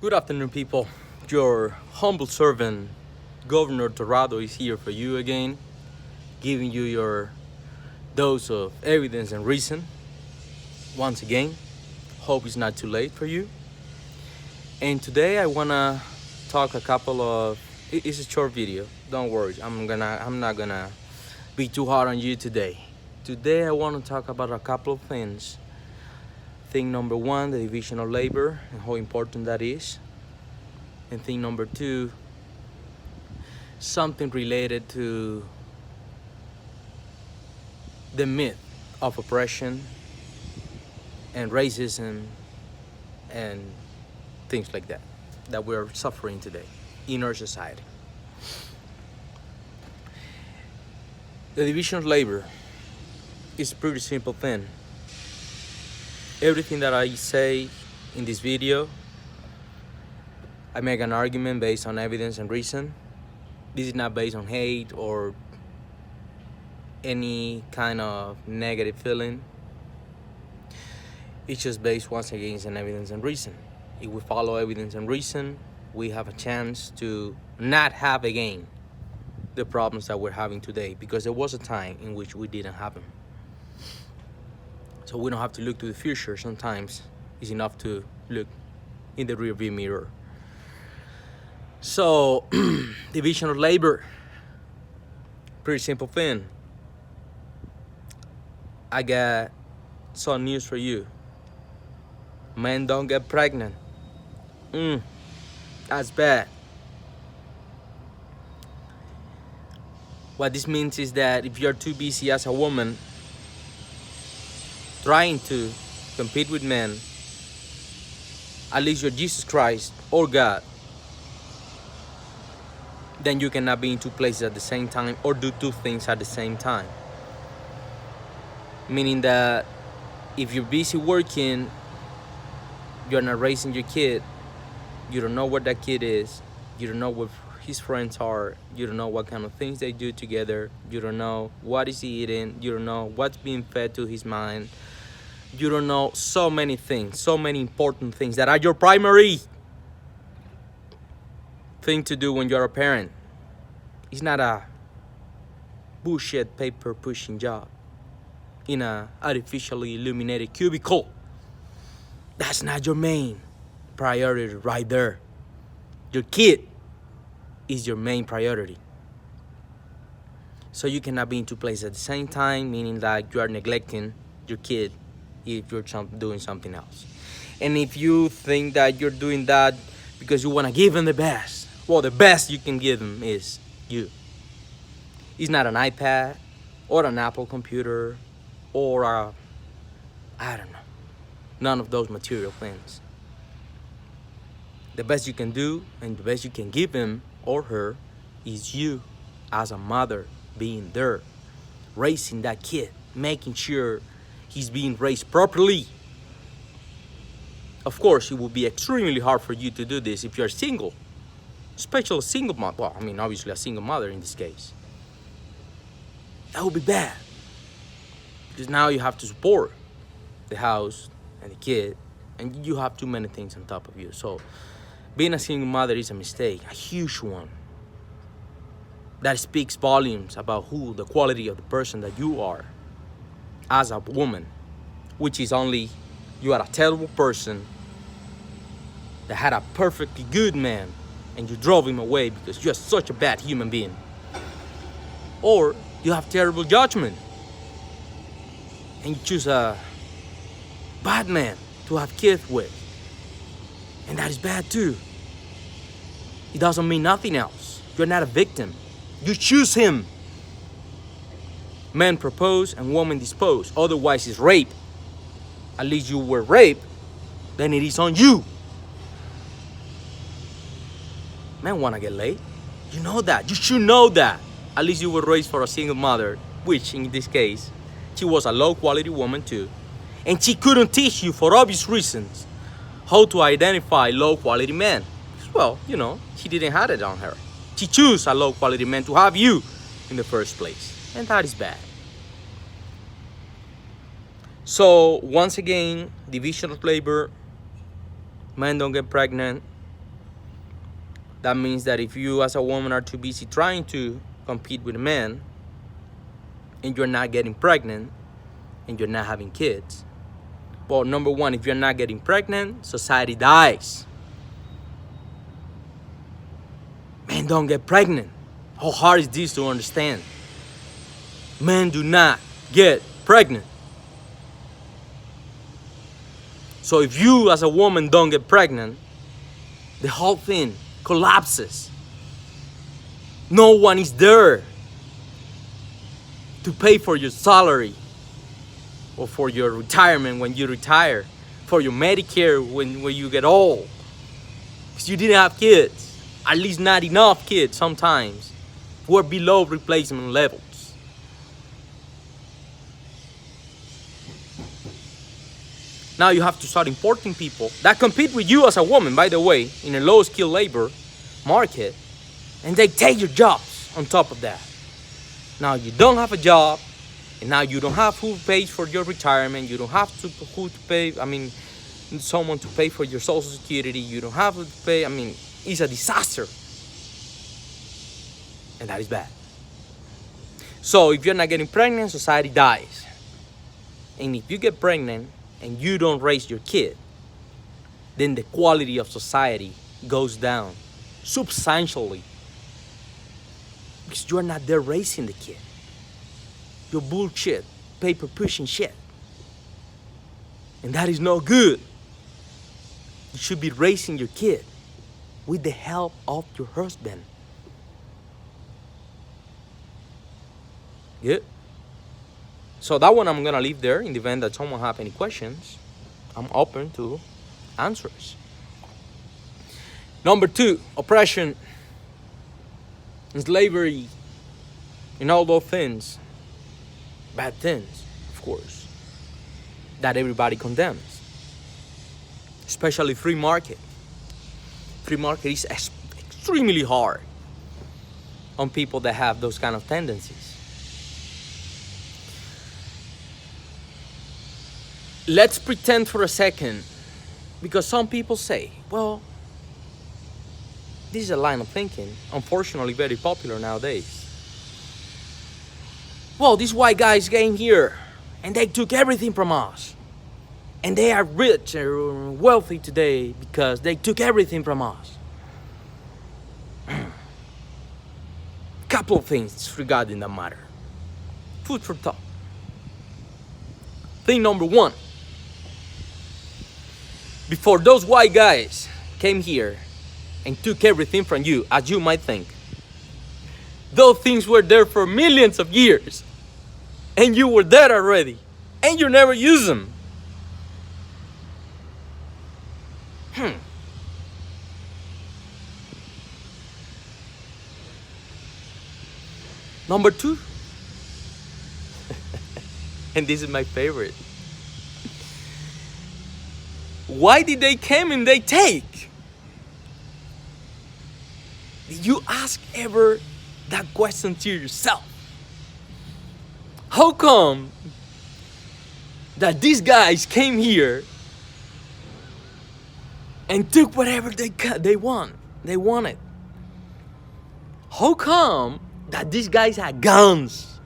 Good afternoon, people. Your humble servant, Governor Torrado, is here for you again, giving you your dose of evidence and reason. Once again, hope it's not too late for you. And today I wanna talk a couple of. It's a short video. Don't worry. I'm not gonna be too hard on you today. Today I want to talk about a couple of things. Thing number one, the division of labor and how important that is. And thing number two, something related to the myth of oppression and racism and things like that we're suffering today in our society. The division of labor is a pretty simple thing. Everything that I say in this video, I make an argument based on evidence and reason. This is not based on hate or any kind of negative feeling. It's just based once again on evidence and reason. If we follow evidence and reason, we have a chance to not have again the problems that we're having today, because there was a time in which we didn't have them. So we don't have to look to the future. Sometimes it's enough to look in the rearview mirror. So, division of labor, pretty simple thing. I got some news for you. Men don't get pregnant. That's bad. What this means is that if you're too busy as a woman trying to compete with men, at least you're Jesus Christ or God, then you cannot be in two places at the same time or do two things at the same time. Meaning that if you're busy working, you're not raising your kid, you don't know where that kid is, you don't know what his friends are, you don't know what kind of things they do together, you don't know what is he eating, you don't know what's being fed to his mind, you don't know so many things, so many important things that are your primary thing to do when you're a parent. It's not a bullshit paper pushing job in a artificially illuminated cubicle. That's not your main priority right there. Your kid is your main priority. So you cannot be in two places at the same time, meaning that you are neglecting your kid if you're doing something else. And if you think that you're doing that because you want to give them the best, well, the best you can give them is you. It's not an iPad or an Apple computer or I don't know, none of those material things. The best you can do and the best you can give him or her is you as a mother being there, raising that kid, making sure he's being raised properly. Of course, it will be extremely hard for you to do this if you're single, especially a single mother. Well, I mean, obviously a single mother in this case. That would be bad, because now you have to support the house and the kid, and you have too many things on top of you. So being a single mother is a mistake, a huge one, that speaks volumes about who the quality of the person that you are as a woman, which is only you are a terrible person that had a perfectly good man and you drove him away because you're such a bad human being. Or you have terrible judgment and you choose a bad man to have kids with, and that is bad too. It doesn't mean nothing else. You're not a victim. You choose him. Men propose and women dispose. Otherwise it's rape. At least you were raped, then it is on you. Men wanna get laid. You know that. You should know that. At least you were raised for a single mother, which in this case, she was a low quality woman too. And she couldn't teach you, for obvious reasons, how to identify low quality men. Well, you know, she didn't have it on her. She chose a low quality man to have you in the first place. And that is bad. So once again, division of labor, men don't get pregnant, That means that if you as a woman are too busy trying to compete with a man and you're not getting pregnant and you're not having kids, well, number one, if you're not getting pregnant, society dies. Men don't get pregnant. How hard is this to understand? Men do not get pregnant. So if you as a woman don't get pregnant, the whole thing collapses. No one is there to pay for your salary or for your retirement when you retire, for your Medicare when you get old. Because you didn't have kids. At least not enough kids sometimes. We're below replacement levels. Now you have to start importing people that compete with you as a woman, by the way, in a low-skilled labor market, and they take your jobs on top of that. Now you don't have a job, and now you don't have who pays for your retirement. You don't have who to pay. Someone to pay for your Social Security. You don't have who to pay. It's a disaster, and that is bad. So if you're not getting pregnant, society dies. And if you get pregnant and you don't raise your kid, then the quality of society goes down substantially. Because you're not there raising the kid. You're bullshit, paper pushing shit. And that is no good. You should be raising your kid with the help of your husband. Good? So that one I'm gonna leave there in the event that someone have any questions. I'm open to answers. Number 2, oppression, slavery, and all those things, bad things, of course, that everybody condemns. Especially free market. Free market is extremely hard on people that have those kind of tendencies. Let's pretend for a second, because some people say, well, this is a line of thinking, unfortunately very popular nowadays. Well, these white guys came here and they took everything from us. And they are rich and wealthy today because they took everything from us. Couple of things regarding that matter. Food for thought. Thing number 1. Before those white guys came here and took everything from you, as you might think, those things were there for millions of years. And you were there already. And you never used them. Number 2. And this is my favorite. Why did they come and they take? Did you ask ever that question to yourself? How come that these guys came here and took whatever they wanted? How come that these guys had guns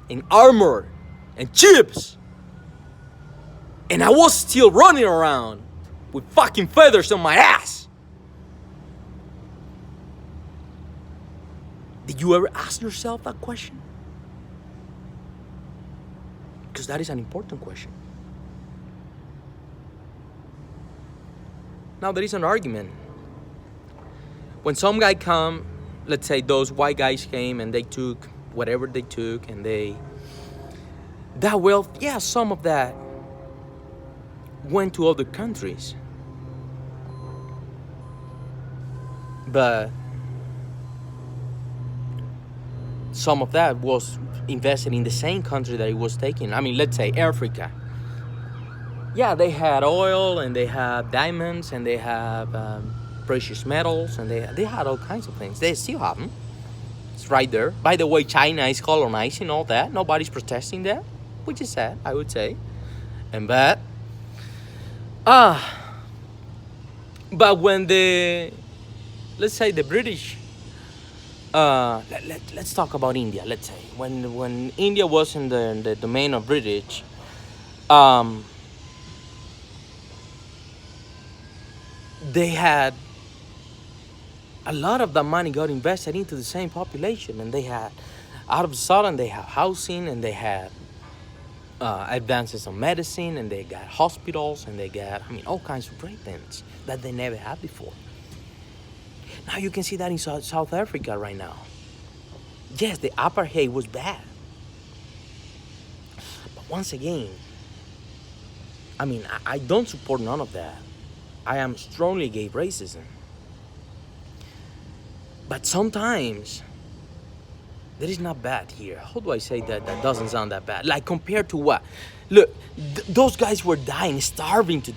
and armor and chips, and I was still running around with fucking feathers on my ass? Did you ever ask yourself that question? Because that is an important question. Now there is an argument. When some guy come, let's say those white guys came and they took whatever they took, and that wealth, yeah, some of that went to other countries. But some of that was invested in the same country that it was taken. Let's say Africa. Yeah, they had oil and they had diamonds and they have precious metals and they had all kinds of things. They still have them. It's right there. By the way, China is colonizing all that. Nobody's protesting that, which is sad, I would say, and bad. But when the let's say the British. Let's talk about India. Let's say when India was in the domain of British, um, they had a lot of the money got invested into the same population, and they had, out of a sudden, they have housing, and they had advances on medicine, and they got hospitals, and they got, I mean, all kinds of great things that they never had before. Now you can see that in South Africa right now. Yes, the apartheid was bad, but once again, I mean, I don't support none of that. I am strongly against racism. But sometimes that is not bad here. How do I say that? That doesn't sound that bad. Like compared to what? Look, those guys were dying, starving to